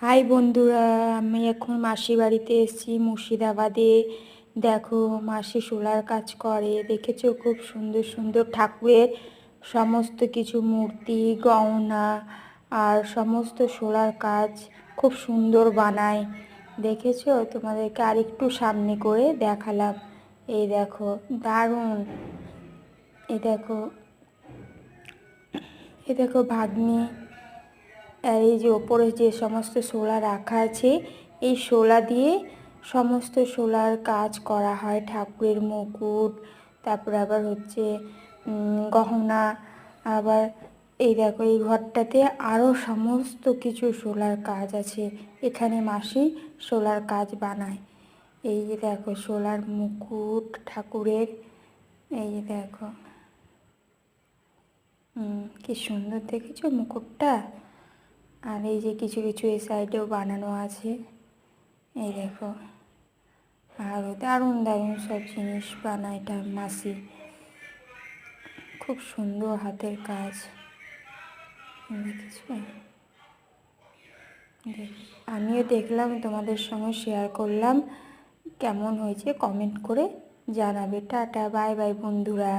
High বন্ধুরা, আমি এখন মাসির বাড়িতে এসেছি মুর্শিদাবাদে। দেখো, মাসি সোলার কাজ করে। দেখেছো, খুব সুন্দর সুন্দর ঠাকুরের সমস্ত কিছু মূর্তি, গয়না আর সমস্ত সোলার কাজ খুব সুন্দর বানায়। দেখেছো, তোমাদেরকে আরেকটু সামনে করে দেখালাম। এই দেখো, দারুণ। এই দেখো, এই দেখো ভাগ্নি। আর এই যে ওপরে যে সমস্ত শোলা রাখা আছে, এই শোলা দিয়ে সমস্ত শোলার কাজ করা হয়। ঠাকুরের মুকুট, তারপরে আবার হচ্ছে গহনা। আবার এই দেখো, এই ঘরটাতে আরও সমস্ত কিছু শোলার কাজ আছে। এখানে মাসি শোলার কাজ বানায়। এই যে দেখো, শোলার মুকুট ঠাকুরের। এই যে দেখো, কি সুন্দর দেখেছো মুকুটটা। আর এই যে কিছু কিছু এই সাইডেও বানানো আছে। এই দেখো, আরও দারুণ দারুণ সব জিনিস বানায় এটা মাসি। খুব সুন্দর হাতের কাজ। দেখেছো, আমিও দেখলাম, তোমাদের সঙ্গে শেয়ার করলাম। কেমন হয়েছে কমেন্ট করে জানাবে। টাটা, বাই বাই বন্ধুরা।